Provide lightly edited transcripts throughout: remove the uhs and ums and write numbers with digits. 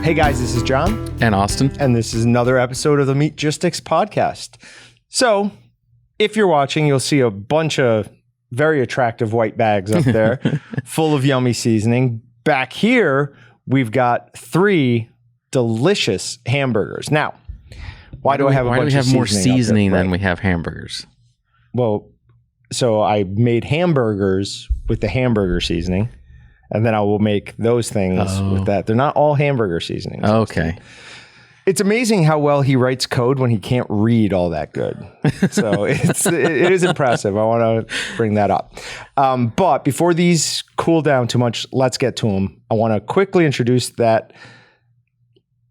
Hey guys, this is Jon and Austin, and this is another episode of the Meatgistics podcast. So, if you're watching, you'll see a bunch of very attractive white bags up there full of yummy seasoning. Back here, we've got 3 delicious hamburgers. Now, why do we have more seasoning than we have hamburgers? Well, so I made hamburgers with the hamburger seasoning. And then I will make those things with that. They're not all hamburger seasonings. Okay. It's amazing how well he writes code when he can't read all that good. So it is impressive. I want to bring that up. But before these cool down too much, let's get to them. I want to quickly introduce that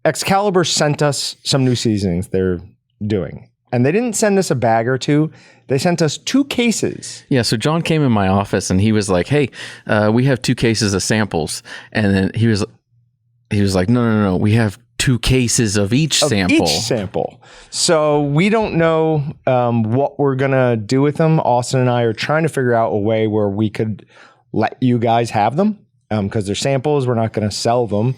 Excalibur sent us some new seasonings they're doing. And they didn't send us a bag or 2. They sent us 2 cases. Yeah, so Jon came in my office and he was like, hey, we have 2 cases of samples. And then he was like, no, we have 2 cases of each sample. So we don't know what we're going to do with them. Austin and I are trying to figure out a way where we could let you guys have them because they're samples. We're not going to sell them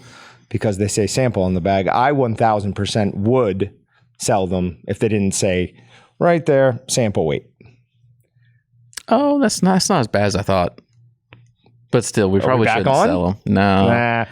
because they say sample on the bag. I 1,000% would sell them if they didn't say right there sample weight. Oh, that's not as bad as I thought. But still, we probably shouldn't sell them. No. Nah.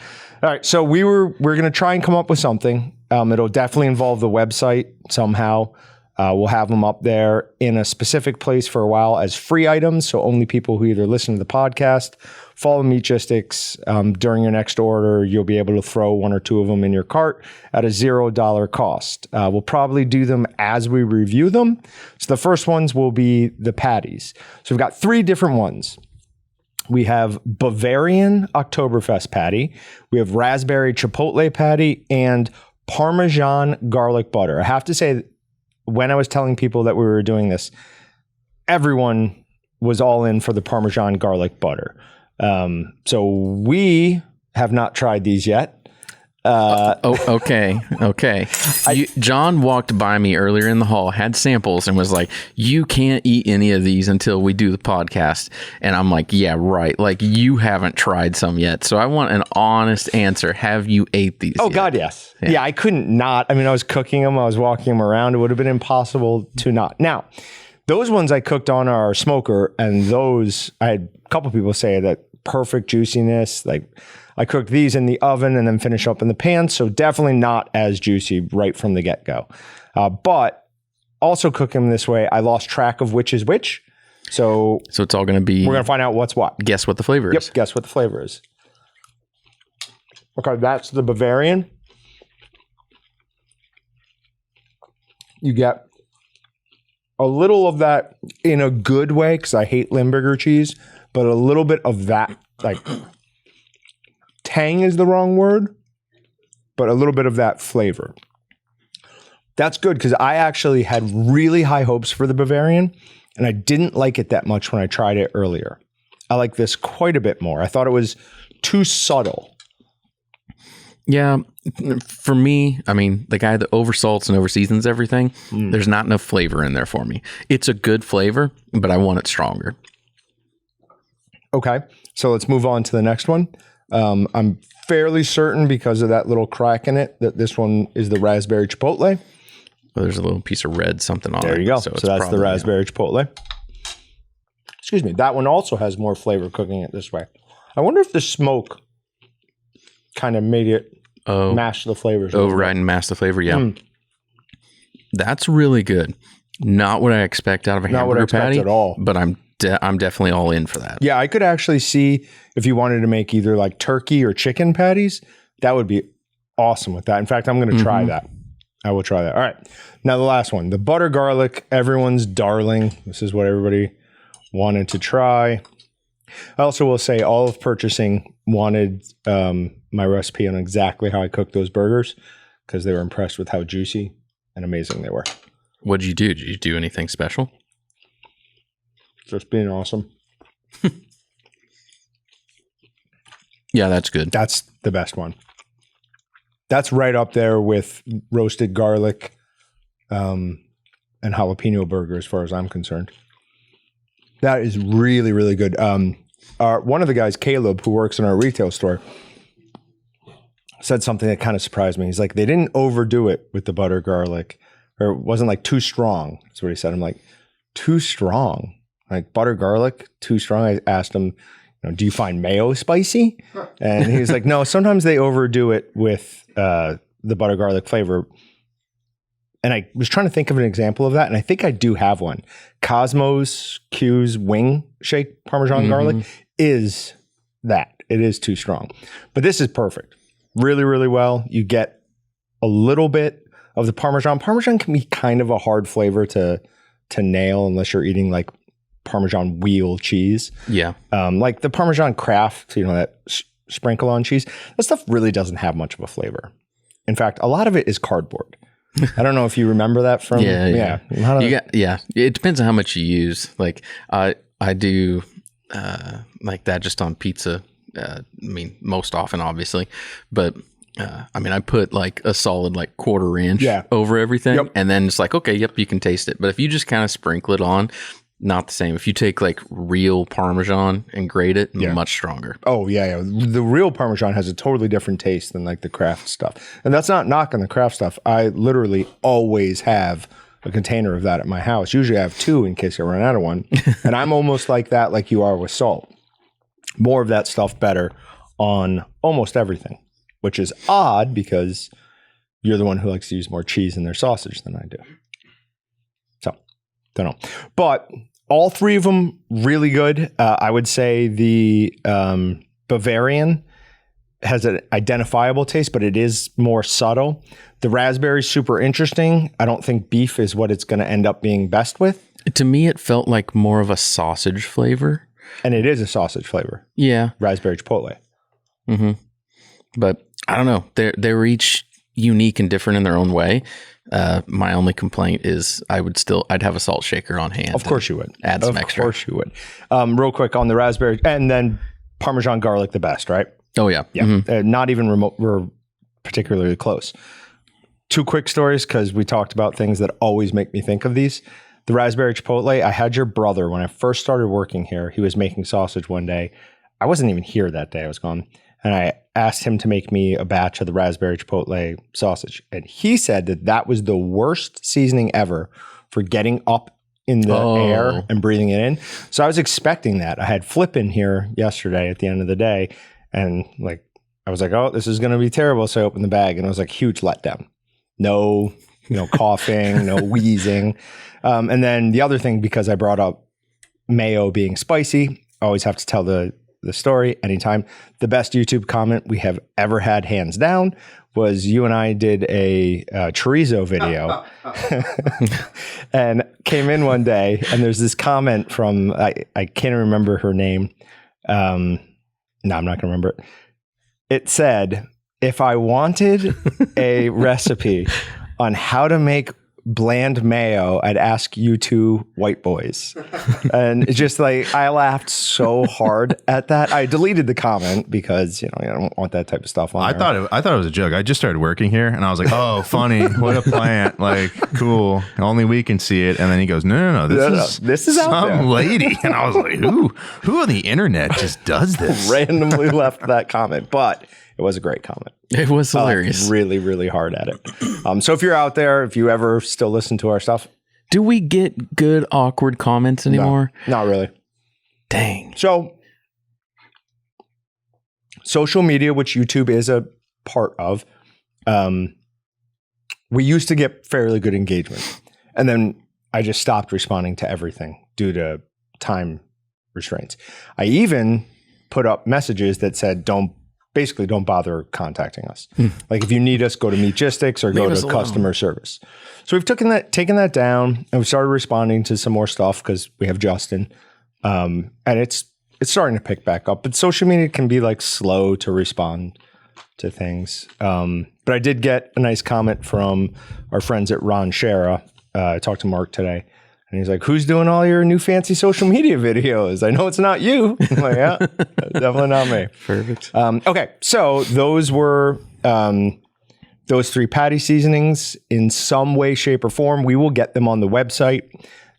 All right, so we're going to try and come up with something. It'll definitely involve the website somehow. We'll have them up there in a specific place for a while as free items. So only people who either listen to the podcast, follow Meatgistics during your next order, you'll be able to throw 1 or 2 of them in your cart at a $0 cost. We'll probably do them as we review them. So the first ones will be the patties. So we've got 3 different ones. We have Bavarian Oktoberfest patty. We have raspberry chipotle patty and Parmesan garlic butter. I have to say, when I was telling people that we were doing this, everyone was all in for the Parmesan garlic butter. So we have not tried these yet. Okay. Jon walked by me earlier in the hall, had samples, and was like, you can't eat any of these until we do the podcast. And I'm like, yeah, right. Like, you haven't tried some yet. So I want an honest answer. Have you ate these yet? God, yes. Yeah, I couldn't not. I mean, I was cooking them. I was walking them around. It would have been impossible to not. Now, those ones I cooked on our smoker, and those, I had a couple people say that perfect juiciness, like I cooked these in the oven and then finish up in the pan. So definitely not as juicy right from the get-go. But also cooking them this way, I lost track of which is which. So it's all going to be... We're going to find out what's what. Guess what the flavor is. Yep, guess what the flavor is. Okay, that's the Bavarian. You get a little of that in a good way, because I hate Limburger cheese, but a little bit of that, like... Tang is the wrong word, but a little bit of that flavor. That's good because I actually had really high hopes for the Bavarian, and I didn't like it that much when I tried it earlier. I like this quite a bit more. I thought it was too subtle. Yeah, for me, I mean, the guy that oversalts and overseasons everything, there's not enough flavor in there for me. It's a good flavor, but I want it stronger. Okay, so let's move on to the next one. I'm fairly certain because of that little crack in it that this one is the raspberry chipotle. Well, there's a little piece of red something on it. There you go. So that's the raspberry chipotle. Excuse me. That one also has more flavor cooking it this way. I wonder if the smoke kind of made it mash the flavors. Override and mash the flavor, yeah. That's really good. Not what I expect out of a hamburger patty at all. But I'm definitely all in for that. Yeah, I could actually see if you wanted to make either like turkey or chicken patties, that would be awesome with that. In fact, I'm going to try that. I will try that. All right. Now the last one, the butter garlic, everyone's darling. This is what everybody wanted to try. I also will say all of purchasing wanted my recipe on exactly how I cooked those burgers because they were impressed with how juicy and amazing they were. What did you do? Did you do anything special? Just being awesome. Yeah, that's good. That's the best one. That's right up there with roasted garlic and jalapeno burger as far as I'm concerned. That is really, really good. One of the guys, Caleb, who works in our retail store, said something that kind of surprised me. He's like, they didn't overdo it with the butter garlic, or it wasn't like too strong. That's what he said. I'm like, too strong? Like butter garlic, too strong? I asked him, do you find mayo spicy? And he was like, no, sometimes they overdo it with the butter garlic flavor. And I was trying to think of an example of that, and I think I do have one. Cosmos Q's wing shake Parmesan garlic is that. It is too strong. But this is perfect. Really, really well. You get a little bit of the Parmesan. Parmesan can be kind of a hard flavor to nail unless you're eating like Parmesan wheel cheese. Yeah. Like the Parmesan Kraft, that sprinkle on cheese. That stuff really doesn't have much of a flavor. In fact, a lot of it is cardboard. I don't know if you remember that from. Yeah. It depends on how much you use. Like I do like that just on pizza. Most often, obviously, but I put like a solid like quarter inch over everything, and then it's like, okay, yep, you can taste it. But if you just kind of sprinkle it on, not the same. If you take like real Parmesan and grate it, much stronger. Oh yeah. The real Parmesan has a totally different taste than like the Kraft stuff. And that's not knocking the Kraft stuff. I literally always have a container of that at my house. Usually I have 2 in case I run out of one. And I'm almost like that, like you are with salt. More of that stuff better on almost everything, which is odd because you're the one who likes to use more cheese in their sausage than I do. So, don't know. But all 3 of them really good. I would say the Bavarian has an identifiable taste, but it is more subtle. The raspberry is super interesting. I don't think beef is what it's going to end up being best with. To me, it felt like more of a sausage flavor. And it is a sausage flavor. Yeah. Raspberry chipotle. Mm-hmm. But I don't know. They're each unique and different in their own way. My only complaint is I'd have a salt shaker on hand. Of course you would. Add some extra. Of course you would. Real quick on the raspberry, and then Parmesan garlic the best, right? Oh, yeah. Yeah. Mm-hmm. Not even particularly close. 2 quick stories because we talked about things that always make me think of these. The raspberry chipotle, I had your brother, when I first started working here, he was making sausage one day. I wasn't even here that day. I was gone. And I asked him to make me a batch of the raspberry chipotle sausage. And he said that was the worst seasoning ever for getting up in the air and breathing it in. So I was expecting that. I had Flip in here yesterday at the end of the day. And like, I was like, oh, this is going to be terrible. So I opened the bag and it was like huge letdown. No, coughing, no wheezing. And then the other thing, because I brought up mayo being spicy, I always have to tell the story anytime. The best YouTube comment we have ever had, hands down, was you and I did a chorizo video and came in one day and there's this comment from, I can't remember her name. No, I'm not going to remember it. It said, if I wanted a recipe on how to make bland mayo, I'd ask you 2 white boys. And it's just like, I laughed so hard at that. I deleted the comment because, I don't want that type of stuff on there. I thought it was a joke. I just started working here and I was like, oh, funny. What a plant. Like, cool. Only we can see it. And then he goes, no. This is out there. Some lady. And I was like, who on the internet just does this? Randomly left that comment, but it was a great comment. It was hilarious. Really, really hard at it. So if you're out there, if you ever still listen to our stuff. Do we get good, awkward comments anymore? No, not really. Dang. So social media, which YouTube is a part of, we used to get fairly good engagement. And then I just stopped responding to everything due to time restraints. I even put up messages that said, don't bother contacting us. Like if you need us, go to Meatgistics or go to customer service. So we've taken that down and we started responding to some more stuff because we have Justin. And it's starting to pick back up, but social media can be like slow to respond to things. But I did get a nice comment from our friends at Ron Shara. I talked to Mark today. And he's like, who's doing all your new fancy social media videos? I know it's not you. I'm like, yeah, definitely not me. Perfect. Okay, so those were those 3 patty seasonings in some way, shape, or form. We will get them on the website,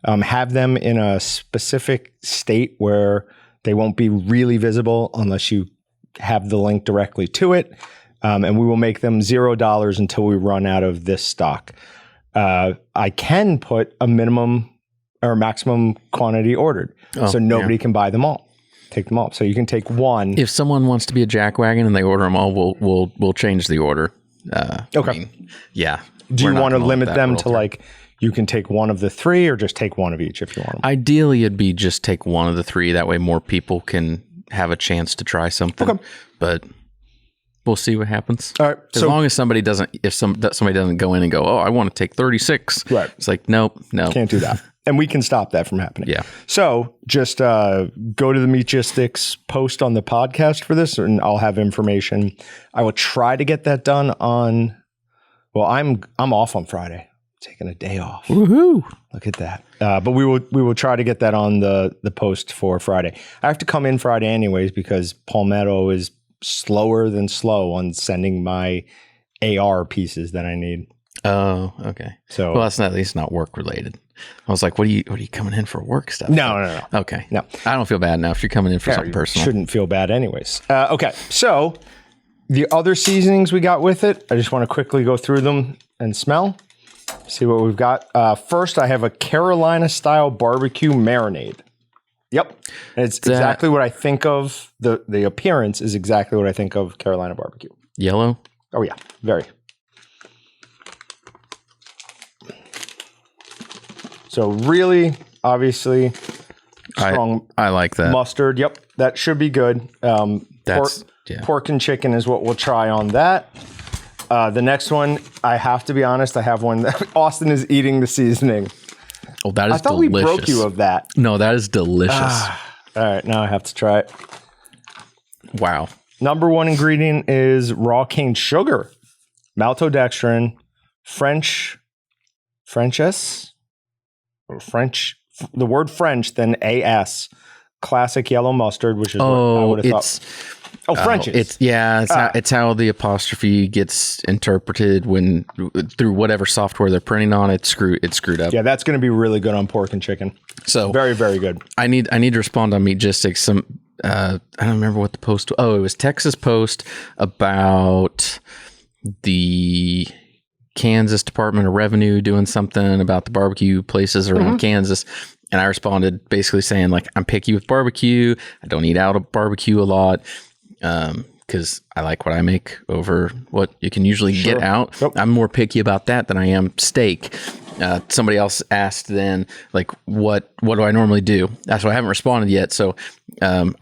have them in a specific state where they won't be really visible unless you have the link directly to it. and we will make them $0 until we run out of this stock. I can put a minimum or maximum quantity ordered, so nobody can buy them all. Take them all. So you can take one. If someone wants to be a jackwagon and they order them all, we'll change the order. Okay. Yeah. Do you want to limit them to like you can take one of the three, or just take one of each if you want them? Ideally, it'd be just take one of the three. That way, more people can have a chance to try something. Okay. But we'll see what happens. All right. As long as somebody doesn't, somebody doesn't go in and go, oh, I want to take 36. Right. It's like, nope, no. Can't do that. And we can stop that from happening. Yeah. So just go to the Meatgistics post on the podcast for this, and I'll have information. I will try to get that done on. Well, I'm off on Friday, taking a day off. Woohoo! Look at that. But we will try to get that on the post for Friday. I have to come in Friday anyways because Palmetto is slower than slow on sending my AR pieces that I need. Oh, okay. So well, that's not, at least not work related. I was like, what are you coming in for work stuff? No. Okay. No. I don't feel bad now if you're coming in for something personal. Shouldn't feel bad anyways. Okay. So the other seasonings we got with it, I just want to quickly go through them and smell, see what we've got. First, I have a Carolina style barbecue marinade. Yep. And it's exactly what I think of. The appearance is exactly what I think of Carolina barbecue. Yellow? Oh yeah. Very. So really, obviously, strong. I like that mustard. Yep, that should be good. Pork and chicken is what we'll try on that. The next one, I have to be honest, I have one that Austin is eating the seasoning. Oh, that is delicious. I thought we broke you of that. No, that is delicious. All right, now I have to try it. Wow. Number one ingredient is raw cane sugar, maltodextrin, the word French, then AS, classic yellow mustard, which is what I would have thought. Oh, French's. It's how the apostrophe gets interpreted when through whatever software they're printing on. It's screwed up. Yeah, that's going to be really good on pork and chicken. So very, very good. I need to respond on Meatgistics. I don't remember what the post. Oh, it was Texas Post about the Kansas Department of Revenue doing something about the barbecue places around Kansas. And I responded basically saying, like, I'm picky with barbecue. I don't eat out of barbecue a lot because I like what I make over what you can usually get out. Yep. I'm more picky about that than I am steak. Somebody else asked then, like, what do I normally do? That's why I haven't responded yet. So I'll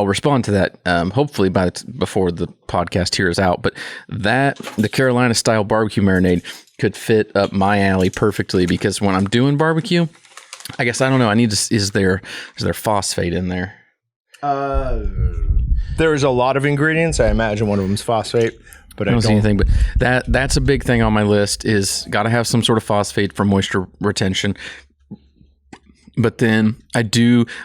respond to that hopefully before the podcast here is out. But the Carolina style barbecue marinade could fit up my alley perfectly because when I'm doing barbecue, I guess I don't know. Is there phosphate in there? There's a lot of ingredients. I imagine one of them is phosphate. But I don't see anything. But that's a big thing on my list is got to have some sort of phosphate for moisture retention. But then I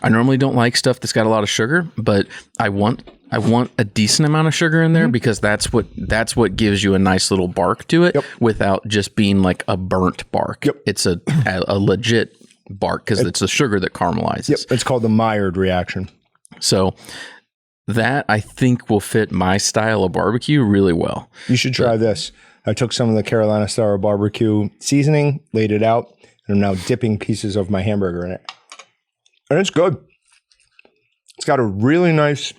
normally don't like stuff that's got a lot of sugar, but I want a decent amount of sugar in there because that's what gives you a nice little bark to it without just being like a burnt bark. Yep. It's a legit bark because it's the sugar that caramelizes. Yep. It's called the Maillard reaction. So that I think will fit my style of barbecue really well. You should try this. I took some of the Carolina style barbecue seasoning, laid it out, and I'm now dipping pieces of my hamburger in it. And it's good. It's got a really nice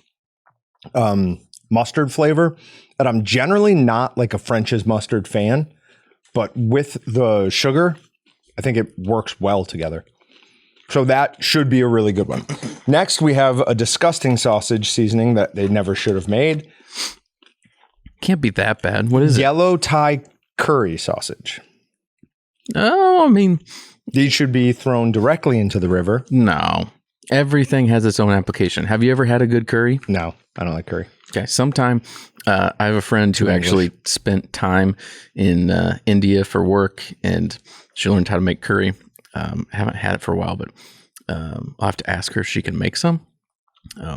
mustard flavor. And I'm generally not like a French's mustard fan, but with the sugar, I think it works well together. So that should be a really good one. Next, we have a disgusting sausage seasoning that they never should have made. Can't be that bad. What is it? Yellow Thai curry sausage. Oh, I mean, these should be thrown directly into the river. No. Everything has its own application. Have you ever had a good curry? No, I don't like curry. Okay. Sometime I have a friend who actually spent time in India for work, and she learned how to make curry. Haven't had it for a while, but I'll have to ask her if she can make some.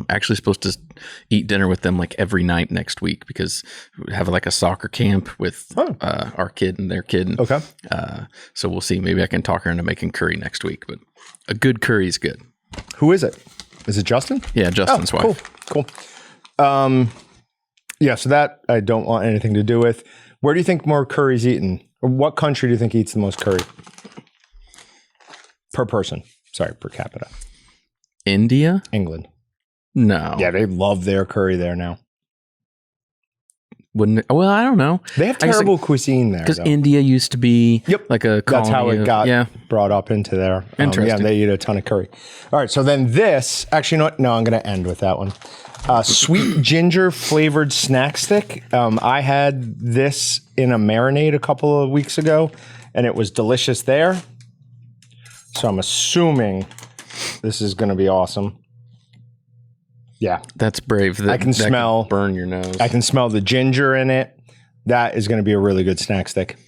Actually supposed to eat dinner with them like every night next week because we have like a soccer camp with our kid and their kid. Okay. So we'll see. Maybe I can talk her into making curry next week, but a good curry is good. Who is it? Is it Justin? Yeah, Justin's wife. Cool. Yeah, so that I don't want anything to do with. Where do you think more curry's eaten? Or what country do you think eats the most curry? Per person. Sorry, per capita. India? England. No. Yeah, they love their curry there now. Well, I don't know. They have terrible cuisine there. Because India used to be like a colony. That's how it got brought up into there. Interesting. Yeah, they eat a ton of curry. All right, so then this, actually, you know what? No, I'm going to end with that one. Sweet ginger flavored snack stick. I had this in a marinade a couple of weeks ago, and it was delicious there. So I'm assuming this is going to be awesome. Yeah. That's brave. I can smell. Burn your nose. I can smell the ginger in it. That is going to be a really good snack stick.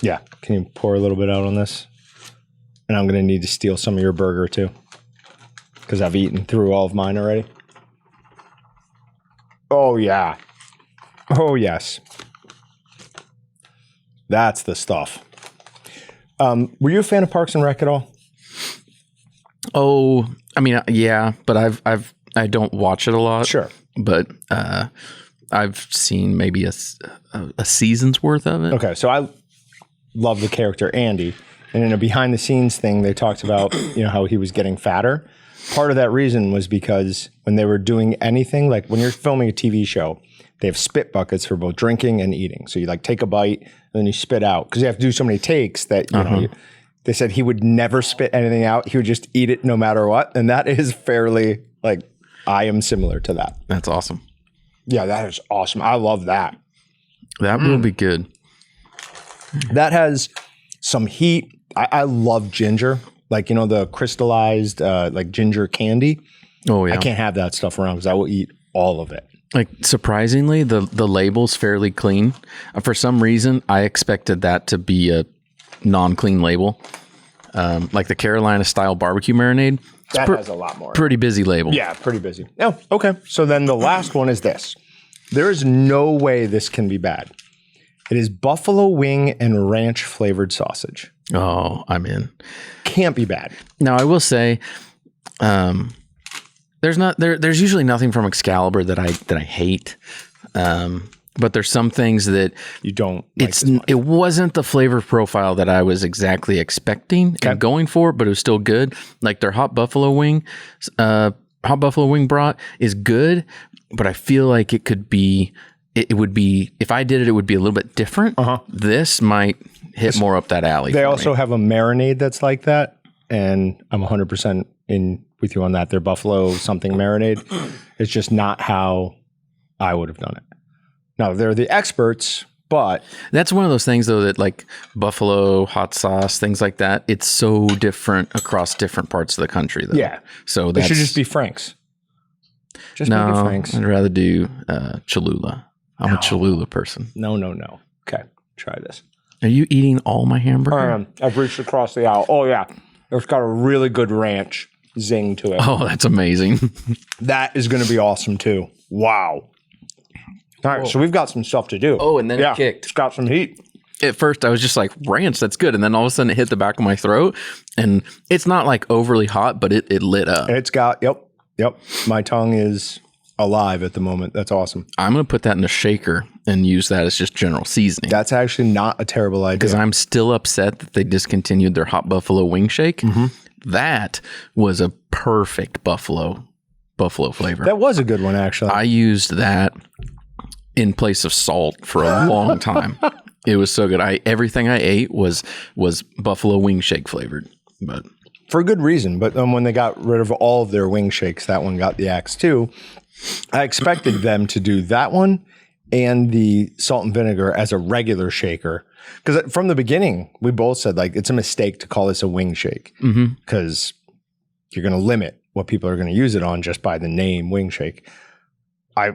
Yeah. Can you pour a little bit out on this? And I'm going to need to steal some of your burger too, because I've eaten through all of mine already. Oh, yeah. Oh, yes. That's the stuff. Were you a fan of Parks and Rec at all? Oh, I mean, yeah, but I don't watch it a lot. Sure. But I've seen maybe a season's worth of it. Okay, so I love the character Andy, and in a behind the scenes thing, they talked about how he was getting fatter. Part of that reason was because when they were doing anything, like when you're filming a TV show, they have spit buckets for both drinking and eating. So you like take a bite and then you spit out because you have to do so many takes that they said he would never spit anything out. He would just eat it no matter what. And that is fairly I am similar to that. That's awesome. Yeah, that is awesome. I love that. That will be good. That has some heat. I love ginger. The crystallized ginger candy. Oh, yeah. I can't have that stuff around because I will eat all of it. Surprisingly, the label's fairly clean. For some reason, I expected that to be a non-clean label. The Carolina style barbecue marinade. That has a lot more. Pretty busy label. Yeah, pretty busy. Oh, okay. So then the last one is this. There is no way this can be bad. It is buffalo wing and ranch flavored sausage. Oh, I'm in. Can't be bad. Now, I will say, there's usually nothing from Excalibur that I hate. But there's some things that you don't. It wasn't the flavor profile that I was exactly expecting and going for, but it was still good. Like their hot buffalo wing brat is good, but I feel like it could be. It would be, if I did it, it would be a little bit different. This might hit more up that alley. They also have a marinade that's like that, and I'm 100% in with you on that. Their buffalo something marinade. It's just not how I would have done it. Now, they're the experts, but... That's one of those things, though, that buffalo, hot sauce, things like that, it's so different across different parts of the country, though. Yeah. So It should just be Frank's. Just make it Frank's. I'd rather do Cholula. I'm a Cholula person. No. Okay, try this. Are you eating all my hamburger? I've reached across the aisle. Oh, yeah. It's got a really good ranch zing to it. Oh, that's amazing. That is going to be awesome, too. Wow. All right, so we've got some stuff to do. Oh, and then it kicked. It's got some heat. At first, I was just like, ranch, that's good. And then all of a sudden, it hit the back of my throat. And it's not overly hot, but it lit up. It's got, yep. My tongue is alive at the moment. That's awesome. I'm going to put that in a shaker and use that as just general seasoning. That's actually not a terrible idea. Because I'm still upset that they discontinued their hot buffalo wing shake. That was a perfect buffalo flavor. That was a good one, actually. I used that in place of salt for a long time. It was so good. Everything I ate was buffalo wing shake flavored, but for a good reason. But when they got rid of all of their wing shakes, that one got the axe too. I expected them to do that one and the salt and vinegar as a regular shaker, because from the beginning we both said it's a mistake to call this a wing shake because you're going to limit what people are going to use it on just by the name wing shake. I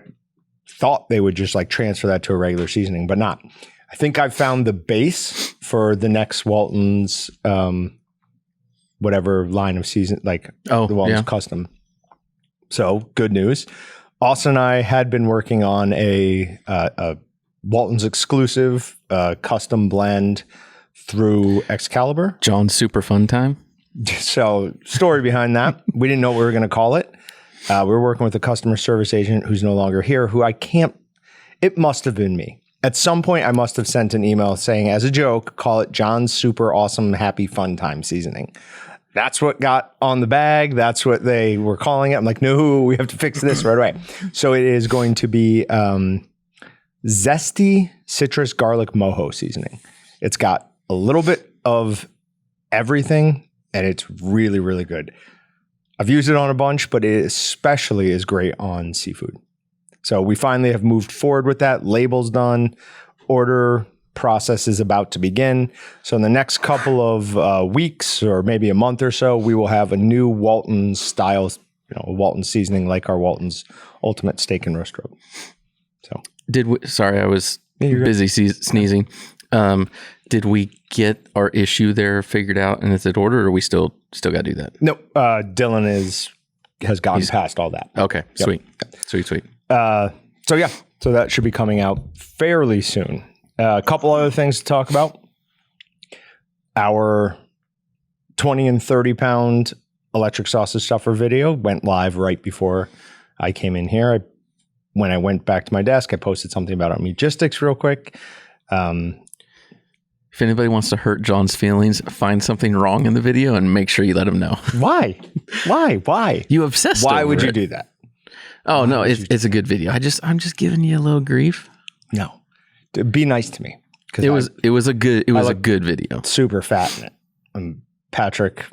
thought they would just transfer that to a regular seasoning, but not. I think I've found the base for the next Walton's whatever line of season, the Walton's custom. So good news. Austin and I had been working on a Walton's exclusive custom blend through Excalibur. John's super fun time. So story behind that. We didn't know what we were going to call it. We're working with a customer service agent who's no longer here, who I can't, it must have been me. At some point, I must have sent an email saying, as a joke, call it John's Super Awesome Happy Fun Time Seasoning. That's what got on the bag. That's what they were calling it. I'm like, no, we have to fix this right away. So it is going to be zesty citrus garlic mojo seasoning. It's got a little bit of everything, and it's really, really good. I've used it on a bunch, but it especially is great on seafood. So we finally have moved forward with that. Label's done. Order process is about to begin. So in the next couple of weeks or maybe a month or so, we will have a new Walton style, Walton seasoning like our Walton's Ultimate Steak and Roast Rub. So sorry, I was busy sneezing. Did we get our issue there figured out and is it ordered, or we still got to do that? No, Dylan has gotten past all that. Okay, yep. Sweet. So that should be coming out fairly soon. A couple other things to talk about. Our 20 and 30 pound electric sausage stuffer video went live right before I came in here. When I went back to my desk, I posted something about it on Meatgistics real quick. If anybody wants to hurt John's feelings, find something wrong in the video and make sure you let him know. Why? You obsessed Why over would you it. do that? Oh, no, it's a good video. I'm just giving you a little grief. No. Be nice to me. It was a good video. Super fat in it. Patrick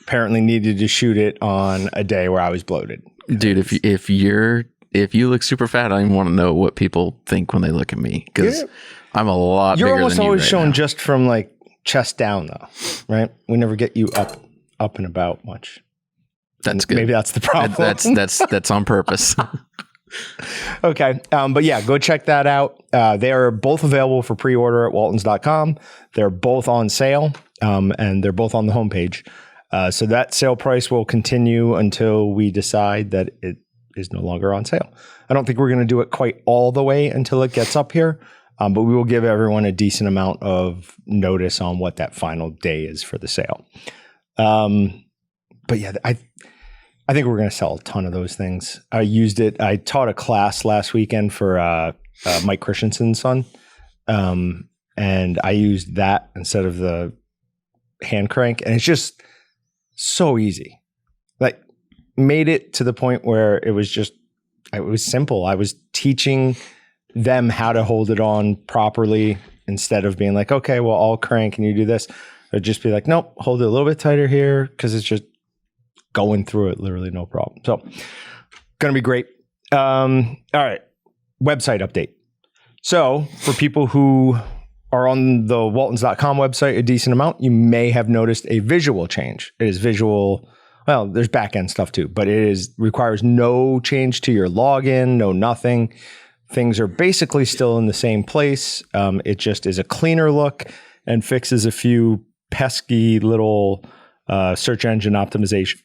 apparently needed to shoot it on a day where I was bloated. Dude, if you look super fat, I don't even want to know what people think when they look at me, because I'm a lot bigger than you. You're almost always shown just from like chest down, though, right? We never get you up and about much. That's good. Maybe that's the problem. That's on purpose. Okay. But yeah, go check that out. They are both available for pre-order at waltons.com. They're both on sale, and they're both on the homepage. So that sale price will continue until we decide that it is no longer on sale. I don't think we're going to do it quite all the way until it gets up here, but we will give everyone a decent amount of notice on what that final day is for the sale. But yeah, I think we're going to sell a ton of those things. I used it. I taught a class last weekend for Mike Christensen's son, and I used that instead of the hand crank, and it's just so easy. Like, made it to the point where it was simple. I was teaching them how to hold it on properly instead of being like, okay, well, I'll crank and you do this. I'd just be like, nope, hold it a little bit tighter here, because it's just going through it, literally no problem. So, going to be great. All right, website update. So, for people who are on the waltons.com website a decent amount, you may have noticed a visual change. It is visual. Well, there's back-end stuff too, but it requires no change to your login, no nothing. Things are basically still in the same place. It just is a cleaner look and fixes a few pesky little search engine optimization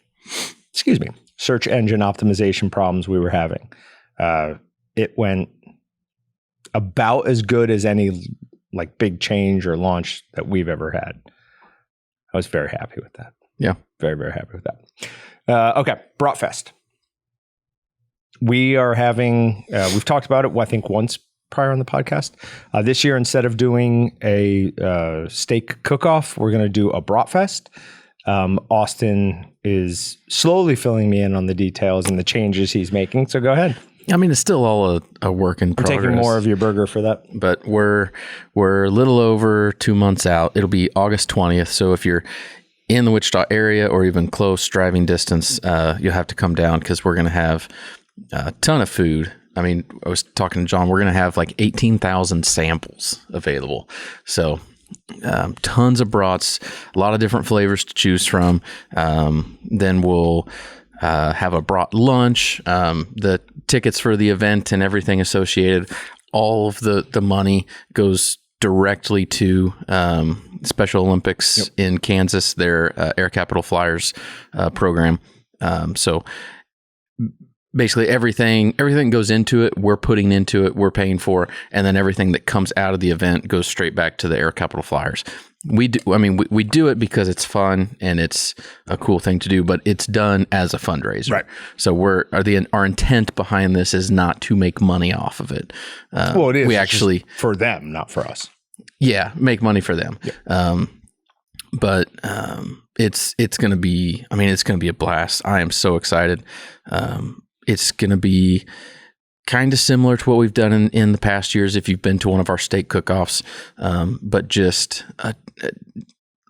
problems we were having. It went about as good as any like big change or launch that we've ever had. I was very happy with that. Yeah. Very, very happy with that. Okay. Bratfest. We are having, we've talked about it, I think once prior on the podcast. This year, instead of doing a steak cook-off, we're going to do a Bratfest. Austin is slowly filling me in on the details and the changes he's making. So go ahead. I mean, it's still all a work in progress. I'm taking more of your burger for that. But we're a little over 2 months out. It'll be August 20th. So if you're in the Wichita area or even close driving distance, you'll have to come down, because we're going to have a ton of food. I mean, I was talking to John, we're going to have like 18,000 samples available. So tons of brats, a lot of different flavors to choose from. Then we'll have a brat lunch, the tickets for the event and everything associated. All of the money goes directly to Special Olympics in Kansas, their Air Capital Flyers program. So basically everything goes into it. We're putting into it. We're paying for, and then everything that comes out of the event goes straight back to the Air Capital Flyers. We do. I mean, we do it because it's fun and it's a cool thing to do, but it's done as a fundraiser. Right. So our intent behind this is not to make money off of it. Well, it is. We It's actually just for them, not for us. Yeah, make money for them. Yeah. But it's going to be, I mean, it's going to be a blast. I am so excited. It's going to be kind of similar to what we've done in the past years if you've been to one of our steak cook-offs, but just a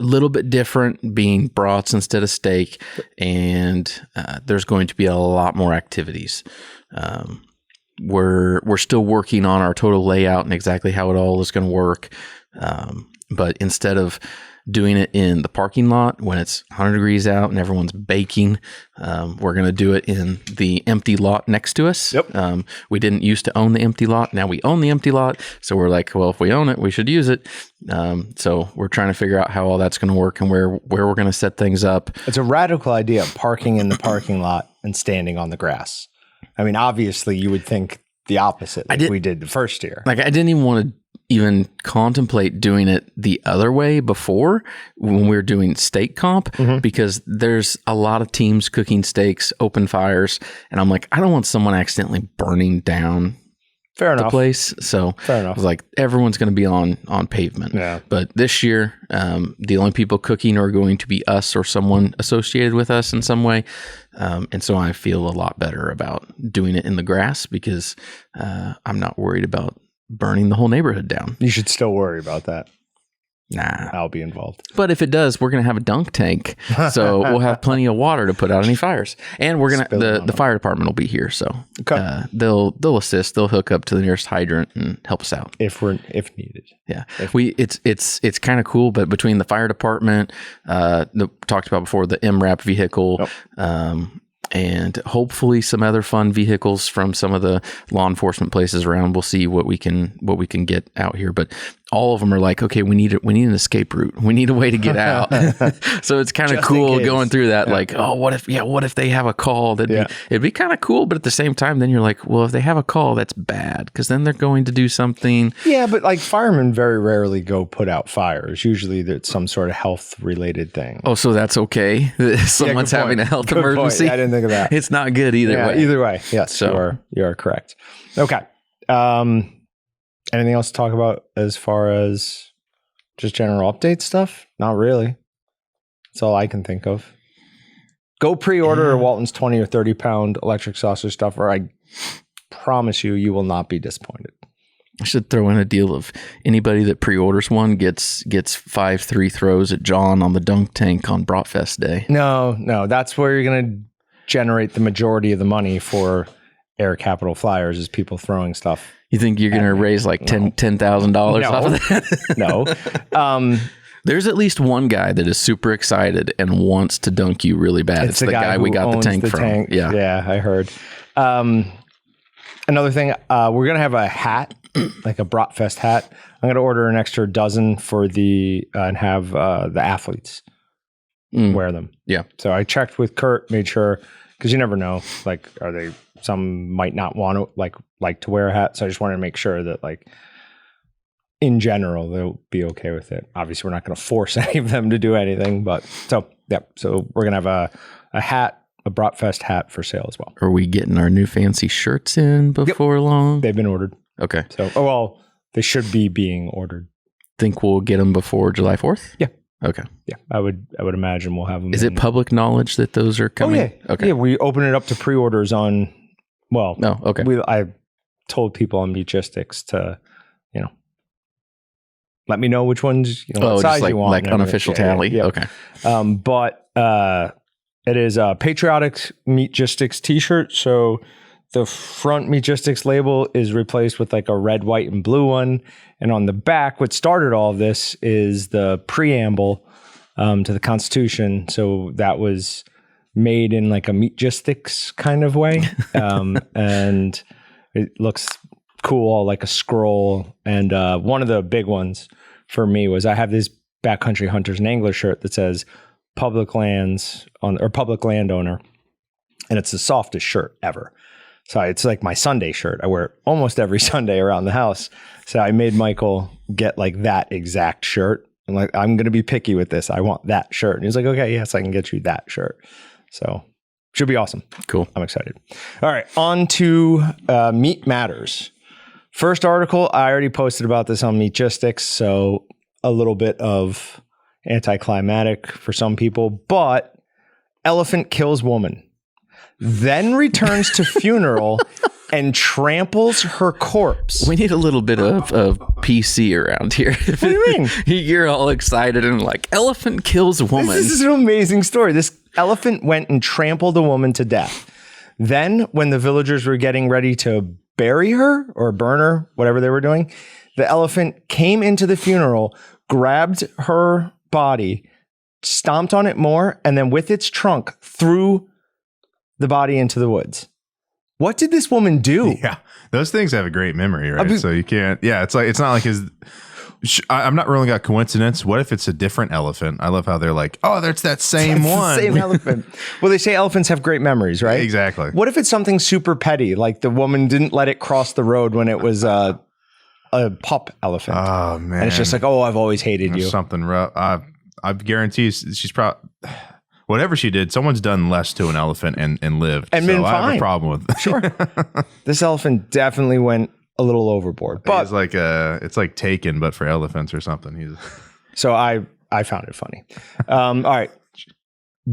little bit different, being broths instead of steak, and there's going to be a lot more activities. We're still working on our total layout and exactly how it all is going to work, but instead of doing it in the parking lot when it's 100 degrees out and everyone's baking, we're going to do it in the empty lot next to us. Yep. We didn't used to own the empty lot. Now we own the empty lot. So we're like, well, if we own it, we should use it. So we're trying to figure out how all that's going to work and where we're going to set things up. It's a radical idea, parking in the parking lot and standing on the grass. I mean, obviously you would think the opposite like we did the first year. Like I didn't even want to even contemplate doing it the other way before when we were doing steak comp, because there's a lot of teams cooking steaks, open fires. And I'm like, I don't want someone accidentally burning down the place. So I was like, everyone's going to be on pavement. Yeah. But this year, the only people cooking are going to be us or someone associated with us in some way. And so I feel a lot better about doing it in the grass because I'm not worried about burning the whole neighborhood down. You should still worry about that. Nah. I'll be involved. But if it does, we're going to have a dunk tank. So we'll have plenty of water to put out any fires. And we're going to, the fire department will be here. So they'll assist. They'll hook up to the nearest hydrant and help us out. If needed. Yeah. It's kind of cool, but between the fire department, talked about before, the MRAP vehicle, and hopefully some other fun vehicles from some of the law enforcement places around. We'll see what we can get out here. But all of them are like, okay, we need an escape route. We need a way to get out. So it's kind of cool going through that. Yeah. Like, oh, what if they have a call? It'd be kind of cool. But at the same time, then you're like, well, if they have a call, that's bad because then they're going to do something. Yeah, but like firemen very rarely go put out fires. Usually it's some sort of health related thing. Oh, so that's okay. Someone's having a health emergency. Point. I didn't think of that. It's not good either way. Either way. Yes, so, you are correct. Okay. Anything else to talk about as far as just general update stuff? Not really. That's all I can think of. Go pre-order Walton's 20 or 30 pound electric sausage stuffer. I promise you will not be disappointed. I should throw in a deal of anybody that pre-orders one gets 5 3 throws at Jon on the dunk tank on Bratfest Day. No. That's where you're going to generate the majority of the money for Air Capital Flyers is people throwing stuff. You think you're going to raise like $10,000 off of that? No. There's at least one guy that is super excited and wants to dunk you really bad. It's the guy we got the tank from. Yeah, I heard. Another thing, we're going to have a hat, like a Bratfest hat. I'm going to order an extra dozen for and have the athletes wear them. Yeah. So I checked with Kurt, made sure, because you never know, like, some might not want to like to wear a hat. So I just wanted to make sure that like in general, they'll be okay with it. Obviously we're not going to force any of them to do anything, but so we're going to have a hat, a Bratfest hat for sale as well. Are we getting our new fancy shirts in before long? They've been ordered. Okay. So, they should be being ordered. Think we'll get them before July 4th? Yeah. Okay. Yeah, I would imagine we'll have them. Is it public knowledge that those are coming? Oh, yeah. Okay. Yeah, we open it up to pre-orders on. Well, no. Okay. I told people on Meatgistics to, let me know which ones what size you want. Like unofficial tally. Yeah. Okay. But it is a patriotic Meatgistics T-shirt. So the front Meatgistics label is replaced with like a red, white, and blue one. And on the back, what started all of this is the preamble to the Constitution. So that was made in like a Meatgistics kind of way. And it looks cool, like a scroll. And one of the big ones for me was I have this Backcountry Hunters and Anglers shirt that says public lands or public landowner and it's the softest shirt ever. So it's like my Sunday shirt. I wear it almost every Sunday around the house. So I made Michael get like that exact shirt. I'm like, I'm going to be picky with this. I want that shirt. And he's like, okay, yes, I can get you that shirt. So should be awesome. Cool. I'm excited. All right. On to Meat Matters. First article, I already posted about this on Meatgistics. So a little bit of anticlimactic for some people, but elephant kills woman, then returns to funeral and tramples her corpse. We need a little bit of PC around here. What do you mean? You're all excited and like, elephant kills a woman. This is an amazing story. This elephant went and trampled a woman to death. Then, when the villagers were getting ready to bury her or burn her, whatever they were doing, the elephant came into the funeral, grabbed her body, stomped on it more, and then with its trunk threw the body into the woods. What did this woman do? Yeah, those things have a great memory, right? So you can't. Yeah, it's not like his. I'm not ruling out coincidence. What if it's a different elephant? I love how they're like, oh, that's that same one. The same elephant. Well, they say elephants have great memories, right? Exactly. What if it's something super petty, like the woman didn't let it cross the road when it was a pup elephant? Oh man! And it's just like, oh, I've always hated you. Something rough. I guarantee she's probably. Whatever she did, someone's done less to an elephant and lived. And been fine. I have a problem with it. Sure. This elephant definitely went a little overboard. But it's like Taken, but for elephants or something. So I found it funny. All right.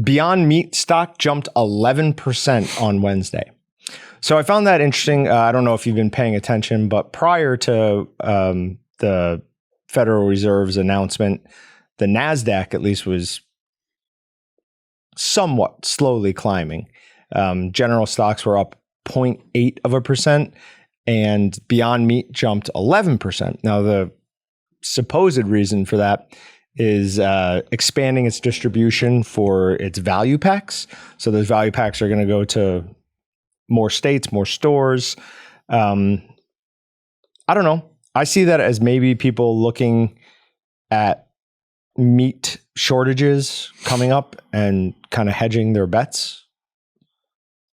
Beyond Meat stock jumped 11% on Wednesday. So I found that interesting. I don't know if you've been paying attention, but prior to the Federal Reserve's announcement, the NASDAQ at least was somewhat slowly climbing. General stocks were up 0.8%, and Beyond Meat jumped 11%. Now, the supposed reason for that is expanding its distribution for its value packs. So those value packs are going to go to more states, more stores. I don't know. I see that as maybe people looking at meat shortages coming up and kind of hedging their bets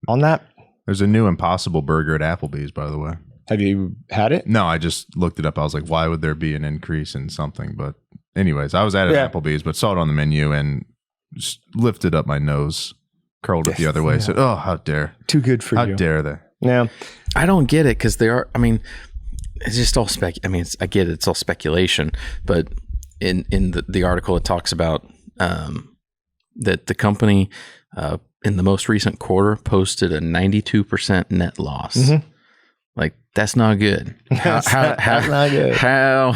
on that. There's a new Impossible Burger at Applebee's, by the way. Have you had it? No, I just looked it up. I was like, why would there be an increase in something? But anyways, I was at Applebee's, but saw it on the menu and just lifted up my nose, curled it the other way. Said, oh, how dare. Too good for you. How dare they? Yeah. I don't get it because they are, I mean, it's just all I get it. It's all speculation, but in the article, it talks about that the company in the most recent quarter posted a 92% net loss. Mm-hmm. Like, that's not good. That's not good. How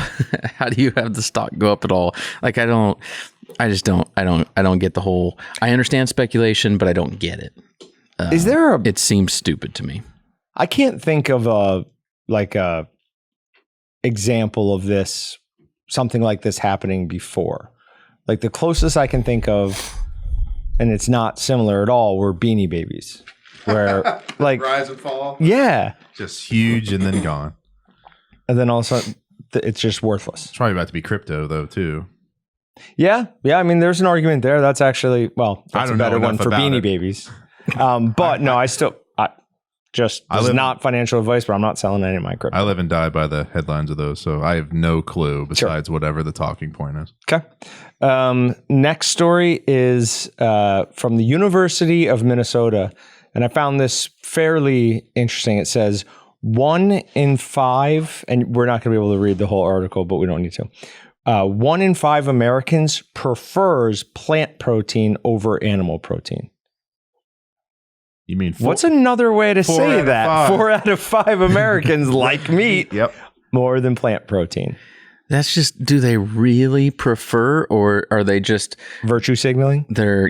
do you have the stock go up at all? Like, I don't get the whole. I understand speculation, but I don't get it. Is there it seems stupid to me. I can't think of a example of this. Something like this happening before. Like the closest I can think of, and it's not similar at all, were Beanie Babies. Where like rise and fall. Yeah. Just huge and then gone. And then all of a sudden it's just worthless. It's probably about to be crypto though too. Yeah. Yeah. I mean, there's an argument there. That's actually, that's a better one for Beanie Babies. But no, this is not financial advice, but I'm not selling any of my crypto. I live and die by the headlines of those, so I have no clue besides whatever the talking point is. Okay. Next story is from the University of Minnesota, and I found this fairly interesting. It says 1 in 5, and we're not going to be able to read the whole article, but we don't need to. 1 in 5 Americans prefers plant protein over animal protein. You mean what's another way to say that? 4 out of 5 Americans like meat more than plant protein. That's just, do they really prefer, or are they just virtue signaling? They're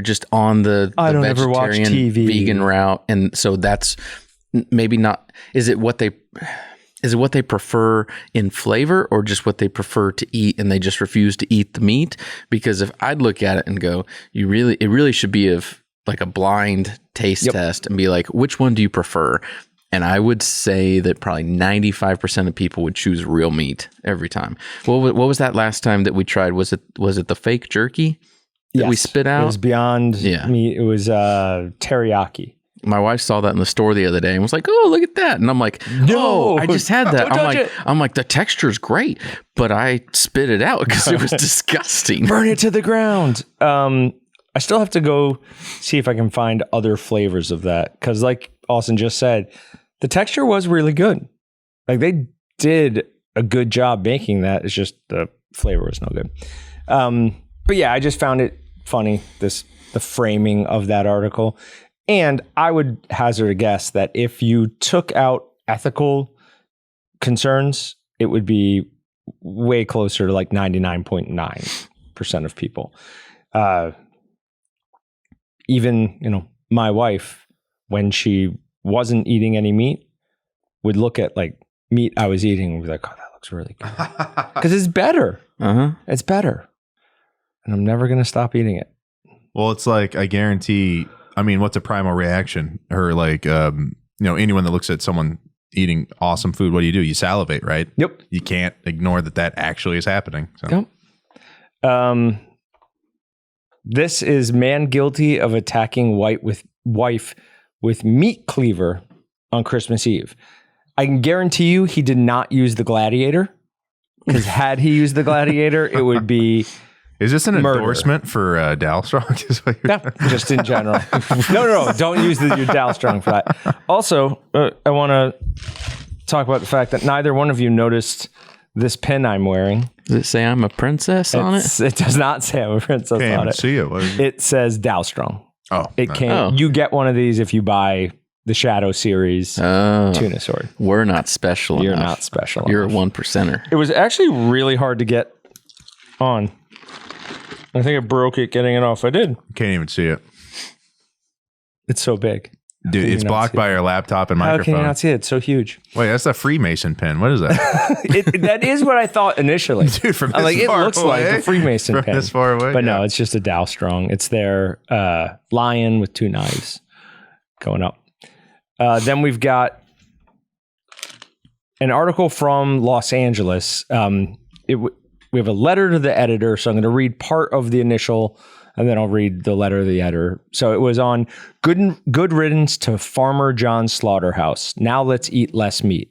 just on the don't ever watch TV. Vegan route, and so that's maybe not. Is it what they prefer in flavor, or just what they prefer to eat, and they just refuse to eat the meat? Because if I'd look at it and go, it really should be like a blind taste test and be like, which one do you prefer? And I would say that probably 95% of people would choose real meat every time. What was that last time that we tried? Was it the fake jerky? that we spit out? It was beyond meat. It was teriyaki. My wife saw that in the store the other day and was like, "Oh, look at that!" And I'm like, "No, I just had that." I'm like, the texture's great, but I spit it out because it was disgusting. Burn it to the ground. I still have to go see if I can find other flavors of that because, like Austin just said, the texture was really good. Like they did a good job making that. It's just the flavor was no good. But yeah, I just found it funny, the framing of that article. And I would hazard a guess that if you took out ethical concerns, it would be way closer to like 99.9% of people. Even, my wife, when she wasn't eating any meat, would look at like meat I was eating and be like, "Oh, that looks really good." Because it's better. It's better. And I'm never going to stop eating it. Well, it's like, I guarantee, what's a primal reaction? Or like, anyone that looks at someone eating awesome food, what do? You salivate, right? Yep. You can't ignore that actually is happening. So. Yep. This is man guilty of attacking wife with meat cleaver on Christmas Eve. I can guarantee you he did not use the Gladiator, because had he used the Gladiator, it would be Is this an murder. Endorsement for Dalstrong? No, just in general. No. Don't use your Dalstrong for that. Also, I want to talk about the fact that neither one of you noticed this pin I'm wearing. Does it say I'm a princess on it? It does not say I'm a princess Can't on even it. see it. What is it? It says Dalstrong. Oh, It nice. can't. You get one of these if you buy the Shadow Series tuna sword. We're not special You're enough. not special You're enough. a 1%er. It was actually really hard to get on. I think I broke it getting it off. I did. Can't even see it. It's so big. Dude, it's blocked by your laptop and How microphone. can you not see it? It's so huge. Wait, that's a Freemason pin. What is that? That is what I thought initially. Dude, from I'm this like, it far looks away? like a Freemason From pin. this far away? But Yeah. no, it's just a Dalstrong. It's their lion with two knives going up. Then we've got an article from Los Angeles. We have a letter to the editor, so I'm going to read part of the initial, and then I'll read the letter to the editor. So it was on good riddance to Farmer John's Slaughterhouse. Now let's eat less meat.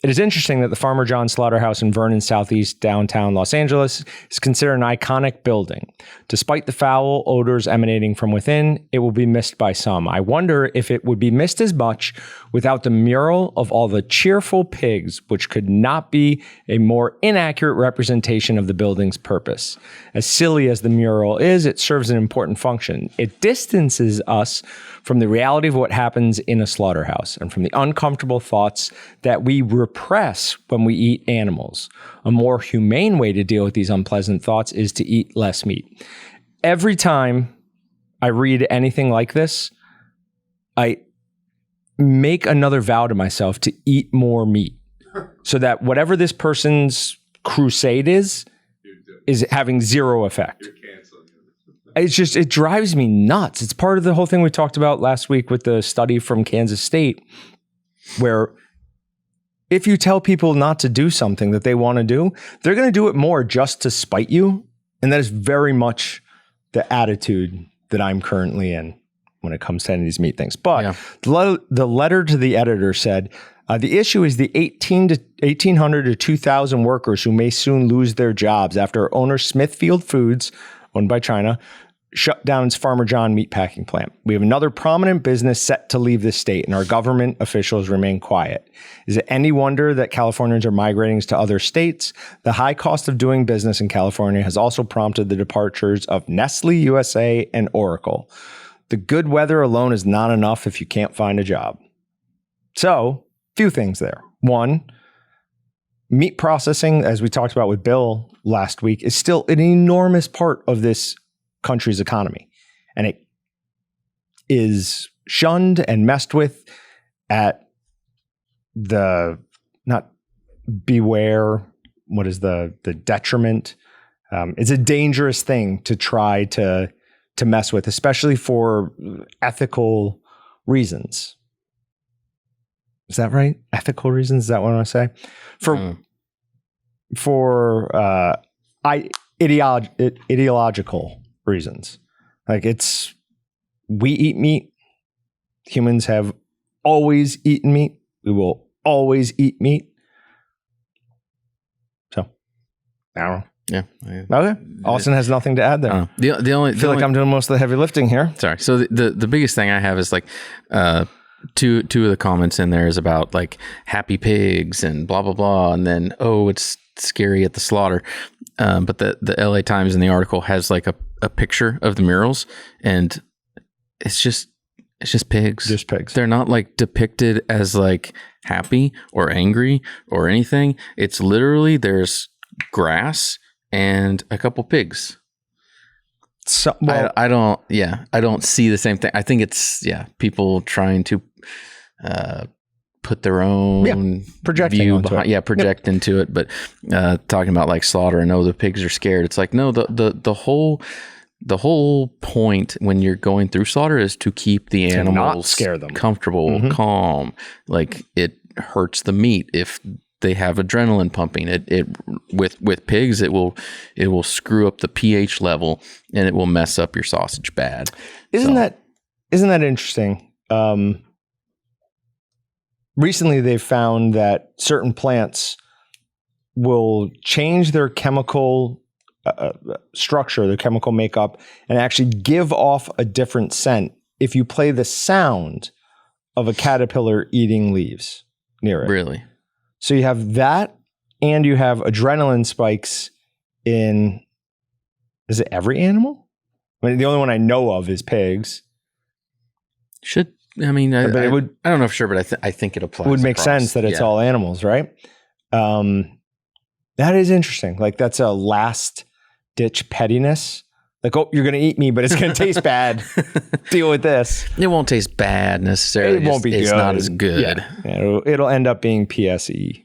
It is interesting that the Farmer John Slaughterhouse in Vernon, southeast downtown Los Angeles is considered an iconic building. Despite the foul odors emanating from within, it will be missed by some. I wonder if it would be missed as much without the mural of all the cheerful pigs, which could not be a more inaccurate representation of the building's purpose. As silly as the mural is, it serves an important function. It distances us from the reality of what happens in a slaughterhouse and from the uncomfortable thoughts that we repress when we eat animals. A more humane way to deal with these unpleasant thoughts is to eat less meat. Every time I read anything like this, I make another vow to myself to eat more meat so that whatever this person's crusade is having zero effect. It drives me nuts. It's part of the whole thing we talked about last week with the study from Kansas State, where if you tell people not to do something that they want to do, they're going to do it more just to spite you. And that is very much the attitude that I'm currently in when it comes to any of these meat things. But the letter to the editor said, the issue is the 1,800 to 2,000 workers who may soon lose their jobs after owner Smithfield Foods, owned by China, shut down its Farmer John meatpacking plant. We have another prominent business set to leave the state, and our government officials remain quiet. Is it any wonder that Californians are migrating to other states? The high cost of doing business in California has also prompted the departures of Nestle USA and Oracle. The good weather alone is not enough if you can't find a job. So, few things there. One, meat processing, as we talked about with Bill last week, is still an enormous part of this country's economy. And it is shunned and messed with at the, not beware, what is the detriment? It's a dangerous thing to try to mess with, especially for ethical reasons. Is that right? Ethical reasons? Is that what I want to say? ideological reasons. Like we eat meat. Humans have always eaten meat. We will always eat meat. So, I don't know. Yeah. Okay. Austin has nothing to add there. The only I feel like I'm doing most of the heavy lifting here. Sorry. So the biggest thing I have is like two of the comments in there is about like happy pigs and blah blah blah, and then it's scary at the slaughter. But the LA Times in the article has like a picture of the murals, and it's just pigs. Just pigs. They're not like depicted as like happy or angry or anything. It's literally there's grass and a couple pigs. So, I don't see the same thing. I think it's people trying to put their own projecting project into it. But talking about like slaughter and the pigs are scared. It's like no, the whole point when you're going through slaughter is to keep the animals not scare them, comfortable, calm. Like it hurts the meat if they have adrenaline pumping. It with pigs, it will screw up the pH level and it will mess up your sausage bad. Isn't that interesting? Recently, they've found that certain plants will change their chemical structure, their chemical makeup, and actually give off a different scent if you play the sound of a caterpillar eating leaves near it. Really? So you have that, and you have adrenaline spikes in, is it every animal? I mean, the only one I know of is pigs. I don't know for sure, but I think it applies. It would make sense that it's all animals, right? That is interesting. Like that's a last ditch pettiness. Like, you're going to eat me, but it's going to taste bad. Deal with this. It won't taste bad necessarily. It won't be good. It's not as good. Yeah, it'll end up being PSE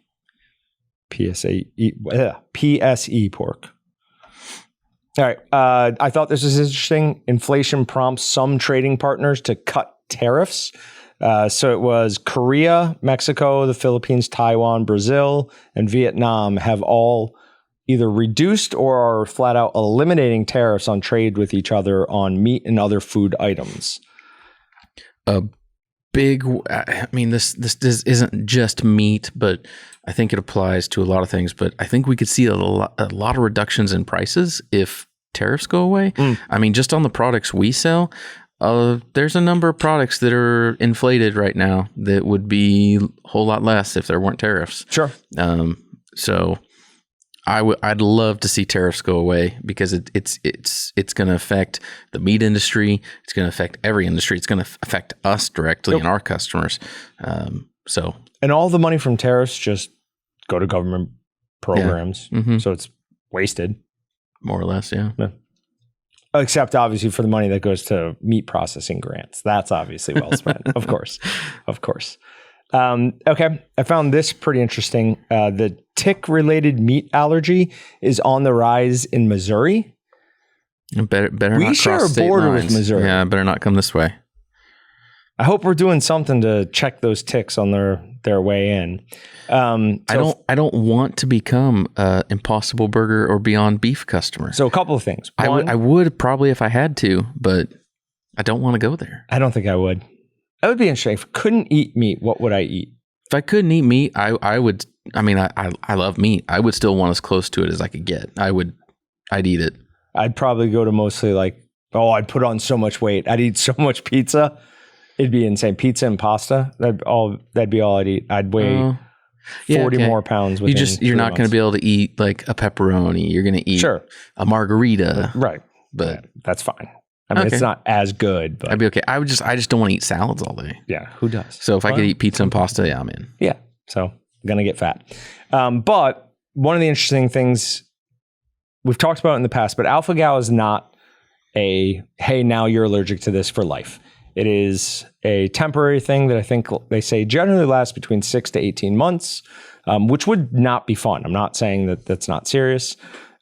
pork. All right. I thought this was interesting. Inflation prompts some trading partners to cut tariffs. So it was Korea, Mexico, the Philippines, Taiwan, Brazil, and Vietnam have all either reduced or are flat out eliminating tariffs on trade with each other on meat and other food items. This isn't just meat, but I think it applies to a lot of things. But I think we could see a lot of reductions in prices if tariffs go away. I mean, just on the products we sell, there's a number of products that are inflated right now that would be a whole lot less if there weren't tariffs. Sure. So I'd love to see tariffs go away because it's going to affect the meat industry. It's going to affect every industry. It's going to affect us directly and our customers. And all the money from tariffs just go to government programs. Yeah. Mm-hmm. So it's wasted. More or less, yeah. Except obviously for the money that goes to meat processing grants. That's obviously well spent. Of course. Okay. I found this pretty interesting. The tick-related meat allergy is on the rise in Missouri. Better we not share cross a border lines. with Missouri. Yeah, better not come this way. I hope we're doing something to check those ticks on their way in. I don't want to become Impossible Burger or Beyond Beef customer. So a couple of things. One, I would probably if I had to, but I don't want to go there. I don't think I would. That would be interesting. If I couldn't eat meat, what would I eat? If I couldn't eat meat, I would. I mean, I love meat. I would still want as close to it as I could get. I'd eat it. I'd probably go to mostly like, I'd put on so much weight. I'd eat so much pizza. It'd be insane. Pizza and pasta. That'd be all I'd eat. I'd weigh 40 more pounds. You're not going to be able to eat like a pepperoni. You're going to eat a margarita. Right. But that's fine. I mean, it's not as good, but I'd be okay. I just don't want to eat salads all day. Yeah. Who does? So if I could eat pizza and pasta, I'm in. Yeah. So I'm going to get fat. But one of the interesting things we've talked about in the past, but AlphaGal is not hey, now you're allergic to this for life. It is a temporary thing that I think they say generally lasts between 6 to 18 months, which would not be fun. I'm not saying that that's not serious.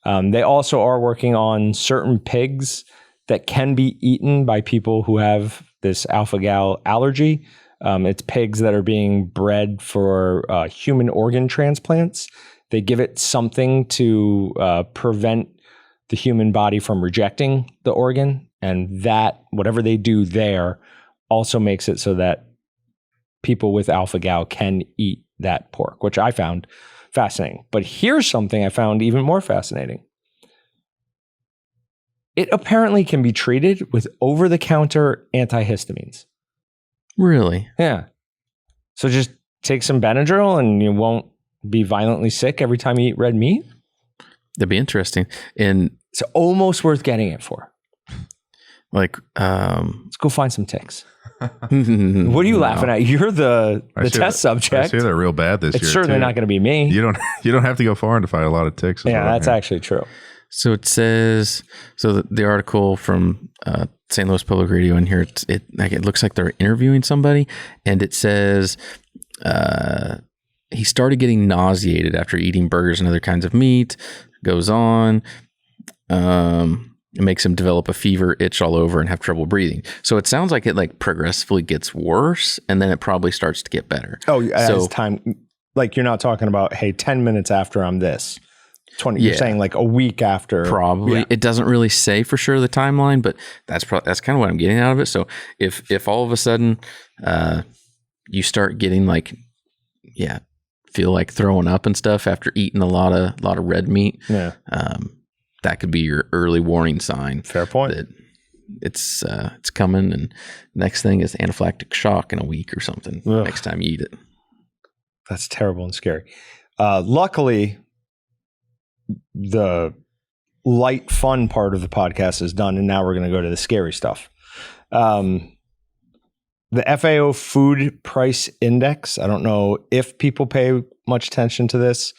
They also are working on certain pigs that can be eaten by people who have this AlphaGal allergy. It's pigs that are being bred for human organ transplants. They give it something to prevent the human body from rejecting the organ. And that, whatever they do there, also makes it so that people with AlphaGal can eat that pork, which I found fascinating. But here's something I found even more fascinating. It apparently can be treated with over-the-counter antihistamines. Really? Yeah. So just take some Benadryl and you won't be violently sick every time you eat red meat? That'd be interesting. And it's almost worth getting it for. Like, let's go find some ticks. What are you laughing at? You're the test subject. I see that real bad this year. It's certainly not going to be me. You don't have to go far to find a lot of ticks. Yeah, that's actually true. So it says, the article from St. Louis Public Radio in here, it looks like they're interviewing somebody, and it says he started getting nauseated after eating burgers and other kinds of meat. Goes on. It makes him develop a fever, itch all over, and have trouble breathing. So it sounds like it like progressively gets worse, and then it probably starts to get better. Oh, as time, like you're not talking about, hey, 10 minutes after I'm this. 20. You're saying like a week after. Probably. Yeah. It doesn't really say for sure the timeline, but that's kind of what I'm getting out of it. So if all of a sudden you start getting like, feel like throwing up and stuff after eating a lot of red meat, that could be your early warning sign. Fair point. That it's coming, and next thing is anaphylactic shock in a week or something. Ugh. Next time you eat it. That's terrible and scary. Luckily, the light, fun part of the podcast is done, and now we're going to go to the scary stuff. The FAO Food Price Index. I don't know if people pay much attention to this,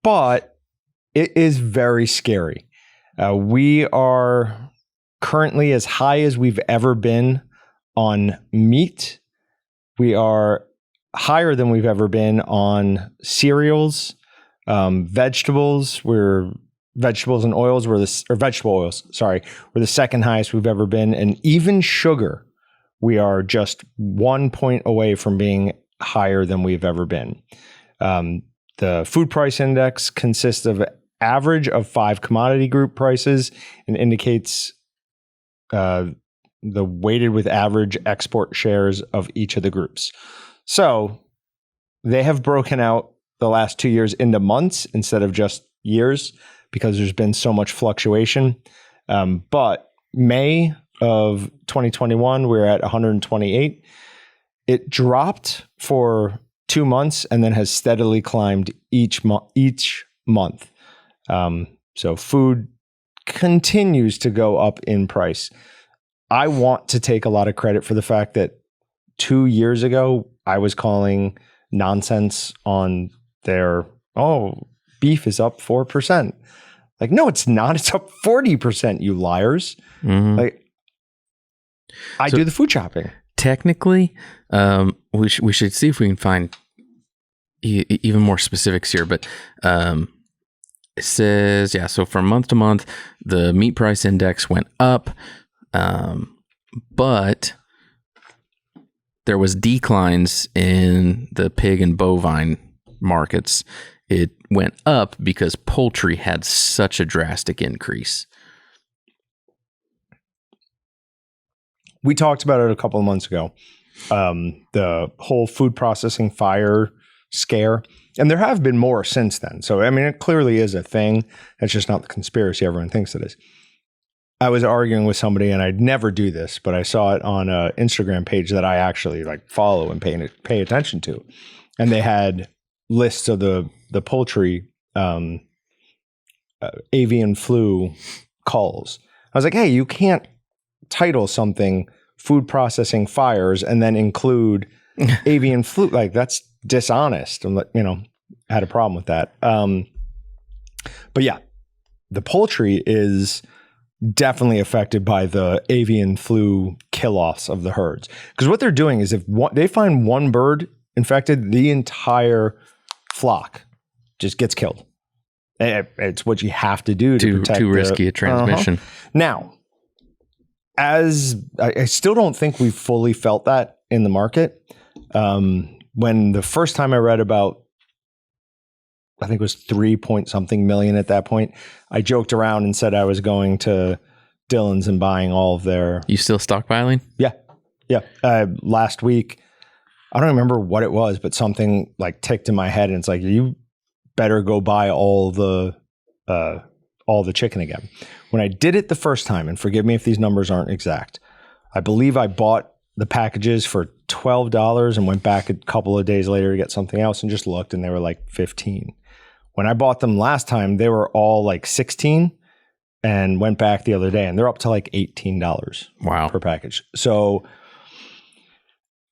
but it is very scary. We are currently as high as we've ever been on meat. We are higher than we've ever been on cereals, vegetables. Vegetables and oils vegetable oils. Sorry, we're the second highest we've ever been, and even sugar, we are just 1 point away from being higher than we've ever been. The food price index consists of average of 5 commodity group prices and indicates the weighted with average export shares of each of the groups. So they have broken out the last 2 years into months instead of just years because there's been so much fluctuation. But May of 2021, we're at 128. It dropped for 2 months and then has steadily climbed each month. So food continues to go up in price. I want to take a lot of credit for the fact that 2 years ago, I was calling nonsense on their, beef is up 4%. Like, no, it's not. It's up 40%, you liars. Mm-hmm. Like, I do the food shopping. Technically, we should see if we can find even more specifics here, but it says, so from month to month, the meat price index went up, but there was declines in the pig and bovine markets. It went up because poultry had such a drastic increase. We talked about it a couple of months ago. The whole food processing fire scare. And there have been more since then. So, I mean, it clearly is a thing. It's just not the conspiracy everyone thinks it is. I was arguing with somebody, and I'd never do this, but I saw it on an Instagram page that I actually follow and pay attention to. And they had lists of the poultry avian flu calls. I was like, hey, you can't title something food processing fires and then include avian flu. Like, that's dishonest. And, had a problem with that. But yeah, the poultry is definitely affected by the avian flu kill-offs of the herds. Because what they're doing is if they find one bird infected, the entire flock just gets killed. It's what you have to do to protect. Too risky a transmission. Now, as I still don't think we've fully felt that in the market. When the first time I read about I think it was 3 point something million at that point. I joked around and said I was going to Dillon's and buying all of their. You still stockpiling? Yeah. Last week, I don't remember what it was, but something like ticked in my head, and it's like, you better go buy all the chicken again. When I did it the first time, and forgive me if these numbers aren't exact, I believe I bought the packages for $12 and went back a couple of days later to get something else and just looked, and they were like 15. When I bought them last time, they were all like 16, and went back the other day and they're up to like $18 per package. So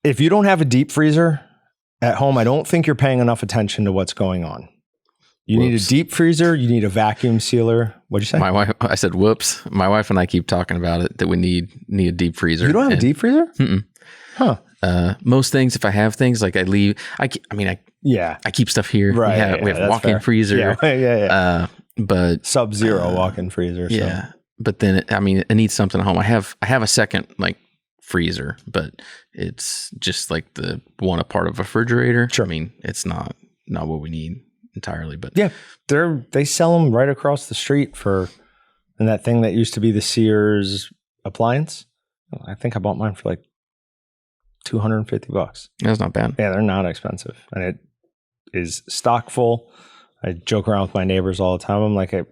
if you don't have a deep freezer at home, I don't think you're paying enough attention to what's going on. You need a deep freezer. You need a vacuum sealer. What'd you say? My wife, I said, whoops. My wife and I keep talking about it, that we need a deep freezer. You don't have a deep freezer? Mm-mm. Huh. Most things, if I have things, like I keep stuff here. Right. We have a walk-in freezer. Yeah. But Sub-zero walk-in freezer. So. Yeah. But then, it needs something at home. I have a second like freezer, but it's just like the one a part of a refrigerator. Sure. I mean, it's not what we need entirely, but yeah, they sell them right across the street and that thing that used to be the Sears appliance. I think I bought mine for like $250. That's not bad. Yeah, they're not expensive, and it is stock full. I joke around with my neighbors all the time. I'm like, if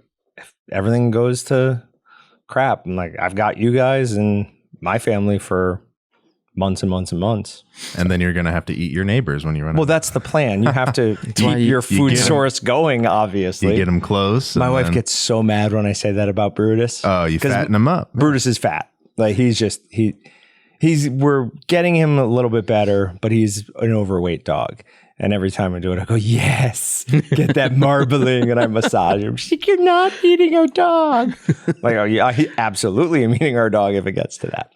everything goes to crap, I'm like, I've got you guys and my family for months and months and months. And then you're going to have to eat your neighbors when you run out. Well, that's the plan. You have to keep your food source going, obviously. You get them close. My wife gets so mad when I say that about Brutus. Oh, you fatten him up. Brutus is fat. Like we're getting him a little bit better, but he's an overweight dog. And every time I do it, I go, yes, get that marbling, and I massage him. She's like, you're not eating our dog. Like, oh yeah, I absolutely am eating our dog if it gets to that.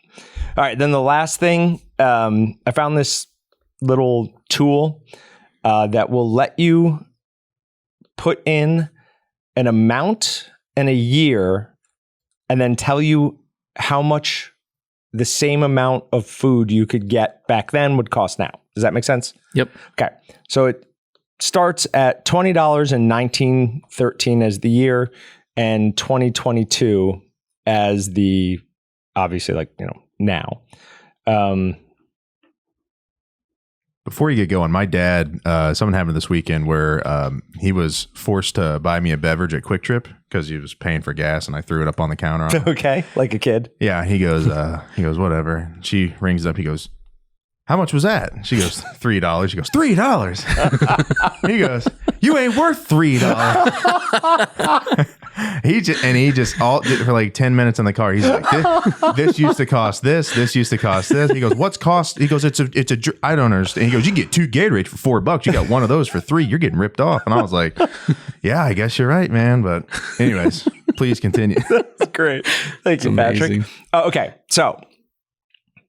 All right, then the last thing, I found this little tool that will let you put in an amount and a year and then tell you how much the same amount of food you could get back then would cost now. Does that make sense? Yep. Okay. So it starts at $20 in 1913 as the year, and 2022 as the, obviously, like, now. Before you get going, my dad, something happened this weekend where he was forced to buy me a beverage at Quick Trip because he was paying for gas, and I threw it up on the counter. Okay, like a kid. Yeah, he goes, whatever. She rings up. He goes, how much was that? She goes, $3. She goes, $3? He goes, you ain't worth $3. He just all for like 10 minutes in the car. He's like, this used to cost this. This used to cost this. He goes, what's cost? He goes, it's a. I don't understand. He goes, you get 2 Gatorades for $4. You got one of those for $3. You're getting ripped off. And I was like, yeah, I guess you're right, man. But anyways, please continue. That's great. Thank you, Patrick. Okay, so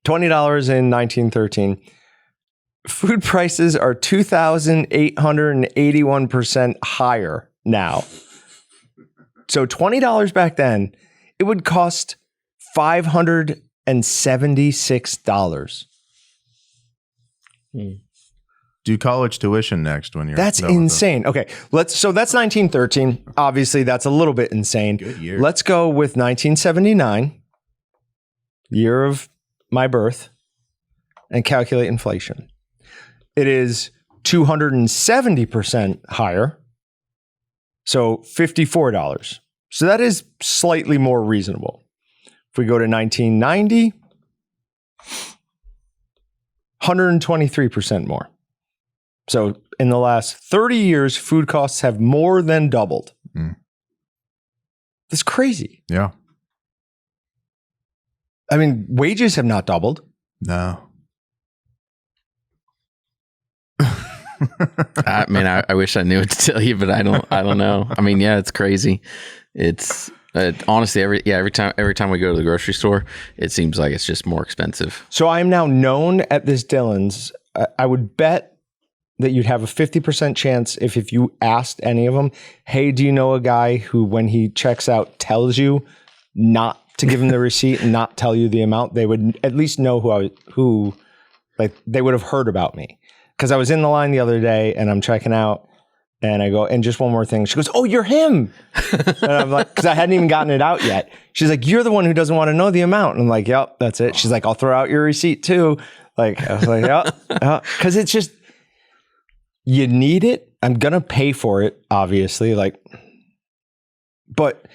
$20 in 1913. Food prices are 2,881% higher now. So $20 back then, it would cost $576. Do college tuition next when you're. That's insane. Okay, so that's 1913. Obviously, that's a little bit insane. Good year. Let's go with 1979, year of my birth, and calculate inflation. It is 270% higher. So $54. So that is slightly more reasonable. If we go to 1990, 123% more. So in the last 30 years, food costs have more than doubled. That's crazy. Yeah. I mean, wages have not doubled. No. I mean, I wish I knew what to tell you, but I don't know. I mean, yeah, it's crazy. It's honestly every time we go to the grocery store, it seems like it's just more expensive. So I am now known at this Dillon's. I would bet that you'd have a 50% chance if you asked any of them, hey, do you know a guy who, when he checks out, tells you not to give him the receipt and not tell you the amount? They would at least know who they would have heard about me. Because I was in the line the other day and I'm checking out And I go, and just one more thing. She goes, oh, you're him. And I'm like, because I hadn't even gotten it out yet. She's like, you're the one who doesn't want to know the amount. And I'm like, yep, that's it. She's like, I'll throw out your receipt too. Like, I was like, yeah. Because it's just, you need it. I'm going to pay for it, obviously. Like, but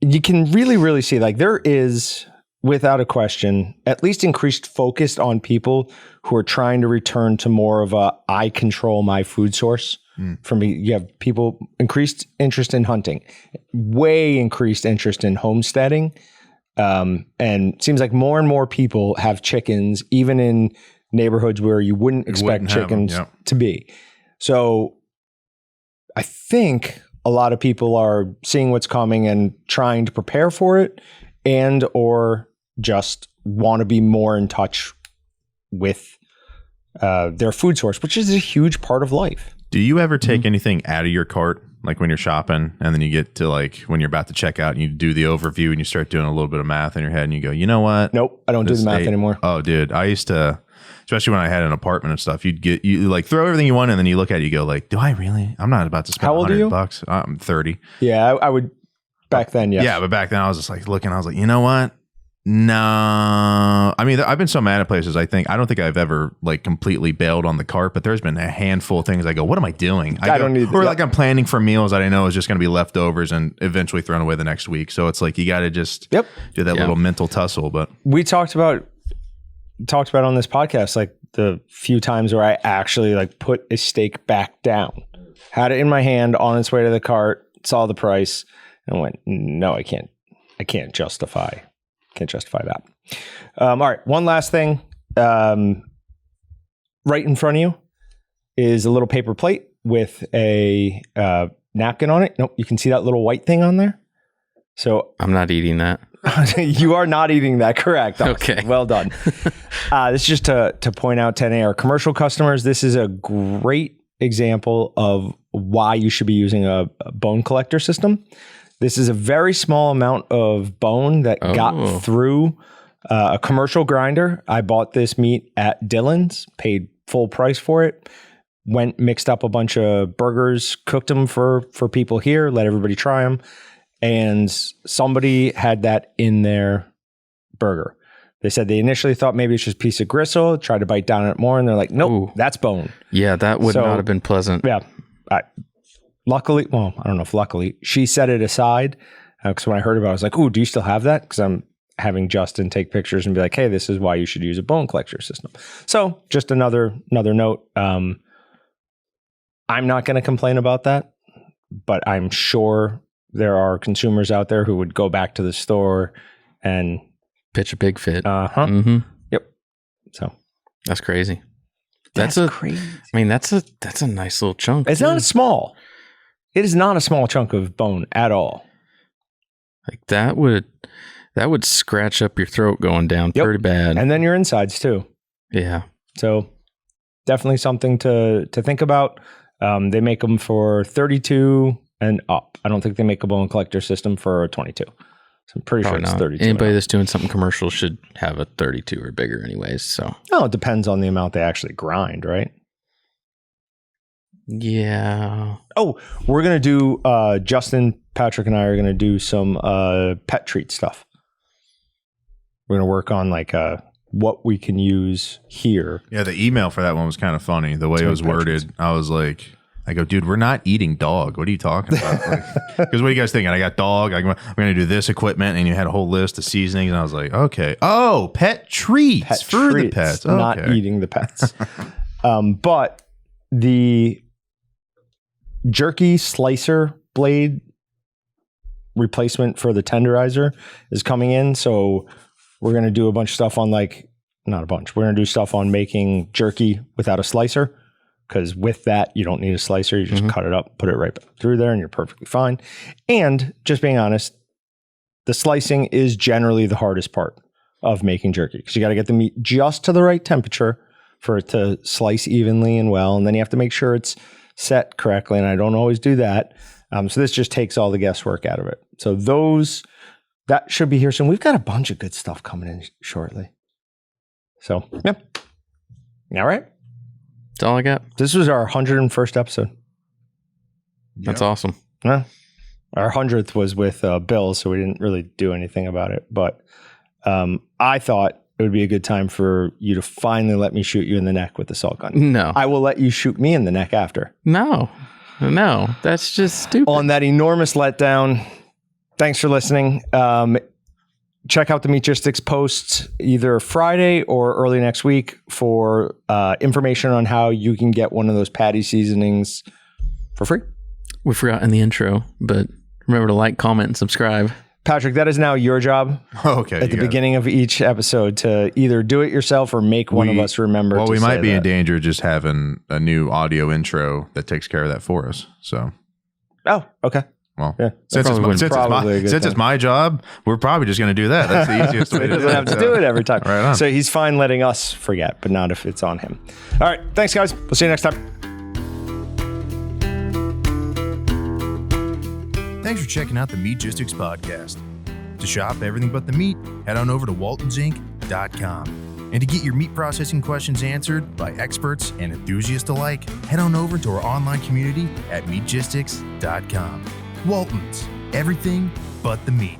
you can really, really see, like, there is, without a question, at least increased focus on people who are trying to return to more of a, I control my food source. For me, you have people increased interest in hunting, way increased interest in homesteading. And it seems like more and more people have chickens, even in neighborhoods where you wouldn't expect chickens to be. So I think a lot of people are seeing what's coming and trying to prepare for it, and or just want to be more in touch with their food source, which is a huge part of life. Do you ever take anything out of your cart, like when you're shopping, and then you get to like when you're about to check out and you do the overview and you start doing a little bit of math in your head and you go, you know what? Nope, I don't do the math anymore. Oh, dude, I used to, especially when I had an apartment and stuff. You like throw everything you want and then you look at it, you go like, do I really? I'm not about to spend $100. I'm 30. Yeah, I would back then. Yes. Yeah, but back then I was just like looking. I was like, you know what? No, I mean, I've been so mad at places. I don't think I've ever like completely bailed on the cart, but there's been a handful of things I go, what am I doing? I don't need, or like I'm planning for meals that I know is just going to be leftovers and eventually thrown away the next week. So it's like, you got to just do that little mental tussle. But we talked about on this podcast, like the few times where I actually like put a steak back down, had it in my hand on its way to the cart, saw the price and went, no, I can't justify that. All right. One last thing. Right in front of you is a little paper plate with a napkin on it. Nope. You can see that little white thing on there. So I'm not eating that. You are not eating that. Correct. Okay. Well done. This is just to point out to any of our commercial customers, this is a great example of why you should be using a bone collector system. This is a very small amount of bone that got through a commercial grinder. I bought this meat at Dillon's, paid full price for it, went mixed up a bunch of burgers, cooked them for people here, let everybody try them. And somebody had that in their burger. They said they initially thought maybe it's just a piece of gristle, tried to bite down on it more, and they're like, nope, that's bone. Yeah, that would not have been pleasant. Yeah. Luckily, well, I don't know if luckily, she set it aside because when I heard about it, I was like, ooh, do you still have that? Because I'm having Justin take pictures and be like, hey, this is why you should use a bone collector system. So just another note. I'm not going to complain about that, but I'm sure there are consumers out there who would go back to the store and pitch a big fit. Mm-hmm. Yep. So that's crazy. That's crazy. I mean, that's a nice little chunk. It's not small. It is not a small chunk of bone at all. Like that would scratch up your throat going down pretty bad. And then your insides too. Yeah. So definitely something to think about. They make them for 32 and up. I don't think they make a bone collector system for a 22. So I'm pretty sure it's 32. Anybody that's doing something commercial should have a 32 or bigger anyways. So it depends on the amount they actually grind, right? Yeah. Oh, we're going to do, Justin, Patrick, and I are going to do some pet treat stuff. We're going to work on like what we can use here. Yeah, the email for that one was kind of funny. The way it was worded, I was like, I go, dude, we're not eating dog. What are you talking about? Because what are you guys thinking? I got dog. I'm going to do this equipment. And you had a whole list of seasonings. And I was like, okay. Oh, pet treats for the pets. Okay. Not eating the pets. But the jerky slicer blade replacement for the tenderizer is coming in. So we're going to do a bunch of stuff on not a bunch. We're going to do stuff on making jerky without a slicer. Because with that, you don't need a slicer. You just cut it up, put it right through there, and you're perfectly fine. And just being honest, the slicing is generally the hardest part of making jerky. Because you got to get the meat just to the right temperature for it to slice evenly and well. And then you have to make sure it's set correctly. And I don't always do that. So this just takes all the guesswork out of it. So that should be here soon. We've got a bunch of good stuff coming in shortly. So, yeah. All right. That's all I got. This was our 101st episode. That's awesome. Yeah. Our 100th was with Bill, so we didn't really do anything about it. But I thought it would be a good time for you to finally let me shoot you in the neck with the salt gun. No. I will let you shoot me in the neck after. No, that's just stupid. On that enormous letdown, thanks for listening. Check out the Meatgistics posts either Friday or early next week for information on how you can get one of those patty seasonings for free. We forgot in the intro, but remember to like, comment, and subscribe. Patrick, that is now your job. Okay. At the beginning of each episode to either do it yourself or make one of us remember. Well, to we say might be that. in danger of just having a new audio intro that takes care of that for us. So, Oh, okay. well, Yeah, since it's my job, we're probably just going to do that. That's the easiest way He to do doesn't it. have to do it every time. Right on. So he's fine letting us forget, but not if it's on him. All right. Thanks, guys. We'll see you next time. Thanks for checking out the Meatgistics podcast. To shop everything but the meat, head on over to waltonsinc.com. And to get your meat processing questions answered by experts and enthusiasts alike, head on over to our online community at meatgistics.com. Walton's, everything but the meat.